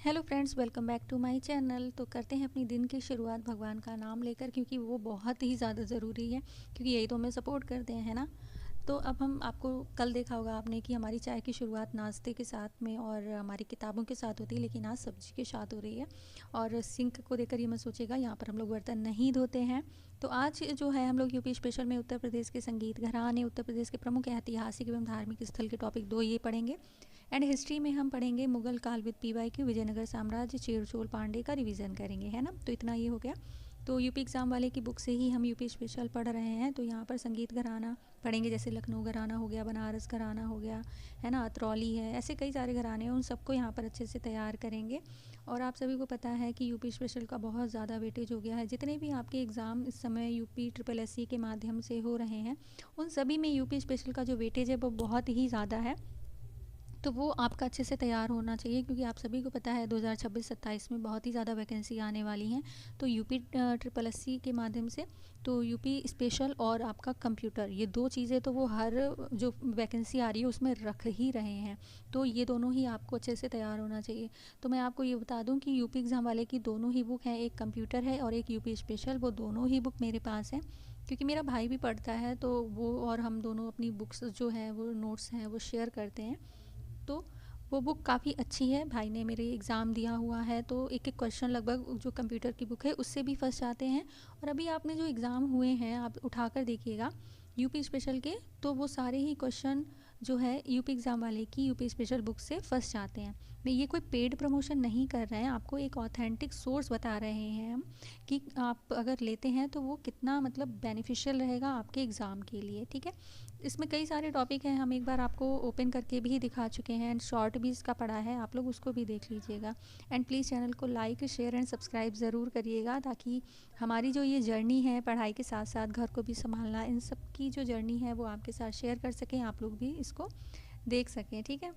Hello friends, welcome back to my channel. तो करते हैं अपनी दिन की शुरुआत भगवान का नाम लेकर, क्योंकि वो बहुत ही ज़्यादा ज़रूरी है, क्योंकि यही तो हमें सपोर्ट करते हैं, है ना। तो अब हम आपको कल देखा होगा आपने कि हमारी चाय की शुरुआत नाश्ते के साथ में और हमारी किताबों के साथ होती है, लेकिन आज सब्जी के साथ हो रही है। और सिंक को देखकर ये मत सोचेगा यहाँ पर हम लोग बर्तन नहीं धोते हैं। तो आज जो है हम लोग यूपी स्पेशल में उत्तर प्रदेश के संगीत घराने, उत्तर प्रदेश के प्रमुख ऐतिहासिक एवं धार्मिक स्थल के टॉपिक 2 ये पढ़ेंगे। एंड हिस्ट्री में हम पढ़ेंगे मुगल काल विद पीवाई की विजयनगर साम्राज्य, चेरचोल पांडे का रिवीजन करेंगे, है ना। तो इतना ये हो गया। तो यूपी एग्ज़ाम वाले की बुक से ही हम यूपी स्पेशल पढ़ रहे हैं। तो यहाँ पर संगीत घराना पढ़ेंगे, जैसे लखनऊ घराना हो गया, बनारस घराना हो गया, है ना, अतरौली है, ऐसे कई सारे घराने हैं, उन सबको यहाँ पर अच्छे से तैयार करेंगे। और आप सभी को पता है कि यूपी स्पेशल का बहुत ज़्यादा वेटेज हो गया है। जितने भी आपके एग्ज़ाम इस समय यूपी ट्रिपल एससी के माध्यम से हो रहे हैं, उन सभी में यूपी स्पेशल का जो वेटेज है वो बहुत ही ज़्यादा है। तो वो आपका अच्छे से तैयार होना चाहिए, क्योंकि आप सभी को पता है 2026-27 में बहुत ही ज़्यादा वैकेंसी आने वाली हैं। तो यूपी ट्रिपल एससी के माध्यम से, तो यूपी स्पेशल और आपका कंप्यूटर, ये दो चीज़ें तो वो हर जो वैकेंसी आ रही है उसमें रख ही रहे हैं। तो ये दोनों ही आपको अच्छे से तैयार होना चाहिए। तो मैं आपको ये बता दूं कि यूपी एग्ज़ाम वाले की दोनों ही बुक हैं, एक कंप्यूटर है और एक यूपी स्पेशल। वो दोनों ही बुक मेरे पास हैं, क्योंकि मेरा भाई भी पढ़ता है, तो वो और हम दोनों अपनी बुक्स जो हैं, वो नोट्स हैं, वो शेयर करते हैं। तो वो बुक काफ़ी अच्छी है। भाई ने मेरे एग्ज़ाम दिया हुआ है, तो एक एक क्वेश्चन लगभग जो कंप्यूटर की बुक है उससे भी फंस जाते हैं। और अभी आपने जो एग्ज़ाम हुए हैं आप उठाकर देखिएगा यूपी स्पेशल के, तो वो सारे ही क्वेश्चन जो है यूपी एग्ज़ाम वाले की यूपी स्पेशल बुक से फंस जाते हैं। मैं ये कोई पेड प्रमोशन नहीं कर रहे हैं, आपको एक ऑथेंटिक सोर्स बता रहे हैं हम कि आप अगर लेते हैं तो वो कितना मतलब बेनिफिशियल रहेगा आपके एग्ज़ाम के लिए, ठीक है। इसमें कई सारे टॉपिक हैं, हम एक बार आपको ओपन करके भी दिखा चुके हैं, एंड शॉर्ट भी इसका पड़ा है, आप लोग उसको भी देख लीजिएगा। एंड प्लीज़ चैनल को लाइक शेयर एंड सब्सक्राइब ज़रूर करिएगा, ताकि हमारी जो ये जर्नी है पढ़ाई के साथ साथ घर को भी संभालना, इन सब की जो जर्नी है वो आपके साथ शेयर कर सकें, आप लोग भी इसको देख सकें, ठीक है।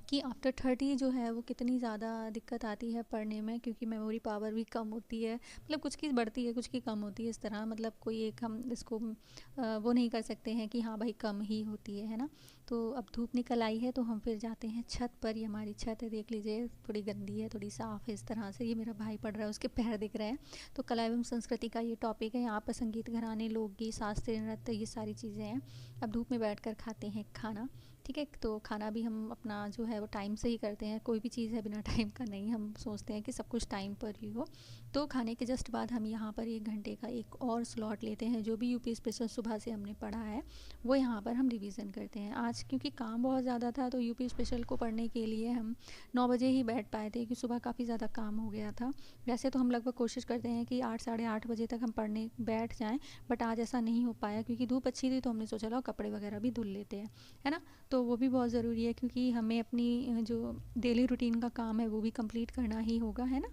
कि आफ्टर 30 जो है वो कितनी ज़्यादा दिक्कत आती है पढ़ने में, क्योंकि मेमोरी पावर भी कम होती है, मतलब कुछ की बढ़ती है कुछ की कम होती है, इस तरह मतलब कोई एक हम इसको वो नहीं कर सकते हैं कि हाँ भाई कम ही होती है ना। तो अब धूप निकल आई है, तो हम फिर जाते हैं छत पर। ये हमारी छत है, देख लीजिए, थोड़ी गंदी है थोड़ी साफ़ है, इस तरह से। ये मेरा भाई पढ़ रहा है, उसके पैर दिख रहे हैं। तो कला एवं संस्कृति का ये टॉपिक है, यहाँ पर संगीत घराने, लोकगीत, शास्त्रीय नृत्य, ये सारी चीज़ें हैं। अब धूप में बैठ कर खाते हैं खाना, ठीक है। तो खाना भी हम अपना जो है वो टाइम से ही करते हैं, कोई भी चीज़ है बिना टाइम का नहीं, हम सोचते हैं कि सब कुछ टाइम पर ही हो। तो खाने के जस्ट बाद हम यहाँ पर 1 घंटे का एक और स्लॉट लेते हैं, जो भी यूपी स्पेशल सुबह से हमने पढ़ा है वो यहाँ पर हम रिवीजन करते हैं। आज क्योंकि काम बहुत ज़्यादा था, तो यूपी स्पेशल को पढ़ने के लिए हम 9 बजे ही बैठ पाए थे, क्योंकि सुबह काफ़ी ज़्यादा काम हो गया था। वैसे तो हम लगभग कोशिश करते हैं कि 8 साढ़े 8 बजे तक हम पढ़ने बैठ जाएँ, बट आज ऐसा नहीं हो पाया, क्योंकि धूप अच्छी थी, तो हमने सोचा लो कपड़े वगैरह भी धुल लेते हैं, है ना। तो वो भी बहुत ज़रूरी है, क्योंकि हमें अपनी जो डेली रूटीन का काम है वो भी कंप्लीट करना ही होगा, है ना।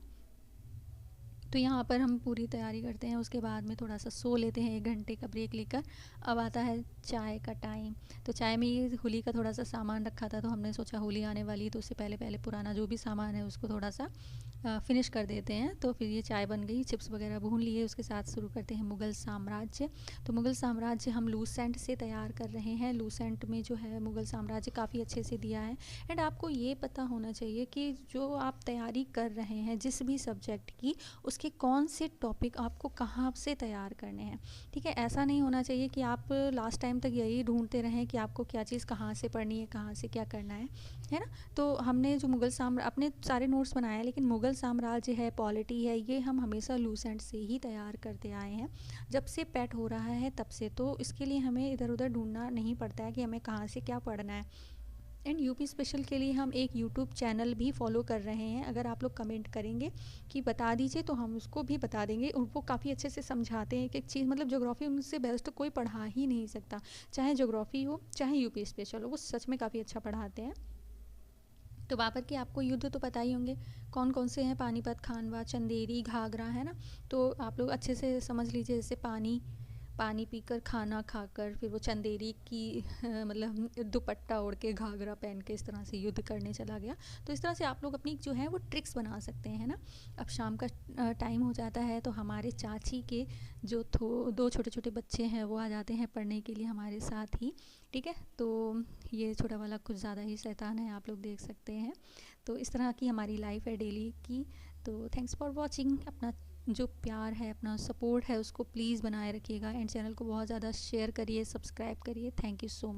तो यहाँ पर हम पूरी तैयारी करते हैं, उसके बाद में थोड़ा सा सो लेते हैं 1 घंटे का ब्रेक लेकर। अब आता है चाय का टाइम। तो चाय में ये होली का थोड़ा सा सामान रखा था, तो हमने सोचा होली आने वाली, तो उससे पहले पहले पुराना जो भी सामान है उसको थोड़ा सा फिनिश कर देते हैं। तो फिर ये चाय बन गई, चिप्स वगैरह भून लिए, उसके साथ शुरू करते हैं मुग़ल साम्राज्य। तो मुग़ल साम्राज्य हम लूसेंट से तैयार कर रहे हैं। लूसेंट में जो है मुग़ल साम्राज्य काफ़ी अच्छे से दिया है। एंड आपको ये पता होना चाहिए कि जो आप तैयारी कर रहे हैं जिस भी सब्जेक्ट की, उसके कौन से टॉपिक आपको कहाँ से तैयार करने हैं, ठीक है। ऐसा नहीं होना चाहिए कि आप लास्ट टाइम तक यही ढूंढते रहें कि आपको क्या चीज़ कहाँ से पढ़नी है, कहाँ से क्या करना है ना। तो हमने जो मुग़ल साम्राज्य अपने सारे नोट्स बनाए हैं, लेकिन मुग़ल साम्राज्य है, पॉलिटी है, ये हम हमेशा लूसेंट से ही तैयार करते आए हैं जब से पैट हो रहा है तब से। तो इसके लिए हमें इधर उधर ढूंढना नहीं पड़ता है कि हमें कहाँ से क्या पढ़ना है। एंड यूपी स्पेशल के लिए हम एक यूट्यूब चैनल भी फॉलो कर रहे हैं, अगर आप लोग कमेंट करेंगे कि बता दीजिए तो हम उसको भी बता देंगे। और वो काफ़ी अच्छे से समझाते हैं, एक चीज़ मतलब ज्योग्राफी उनसे बेस्ट कोई पढ़ा ही नहीं सकता, चाहे ज्योग्राफी हो चाहे यूपी स्पेशल हो, वो सच में काफ़ी अच्छा पढ़ाते हैं। तो बाबर के आपको युद्ध तो पता ही होंगे कौन कौन से हैं, पानीपत, खानवा, चंदेरी, घाघरा, है ना। तो आप लोग अच्छे से समझ लीजिए, जैसे पानी पीकर, खाना खाकर, फिर वो चंदेरी की मतलब दुपट्टा ओढ़ के, घाघरा पहन के इस तरह से युद्ध करने चला गया। तो इस तरह से आप लोग अपनी जो है वो ट्रिक्स बना सकते हैं ना। अब शाम का टाइम हो जाता है तो हमारे चाची के जो दो छोटे छोटे बच्चे हैं वो आ जाते हैं पढ़ने के लिए हमारे साथ ही, ठीक है। तो ये छोटा वाला कुछ ज़्यादा ही शैतान है, आप लोग देख सकते हैं। तो इस तरह की हमारी लाइफ है डेली की। तो थैंक्स फॉर वॉचिंग। अपना जो प्यार है, अपना सपोर्ट है, उसको प्लीज़ बनाए रखिएगा एंड चैनल को बहुत ज़्यादा शेयर करिए, सब्सक्राइब करिए। Thank you so much.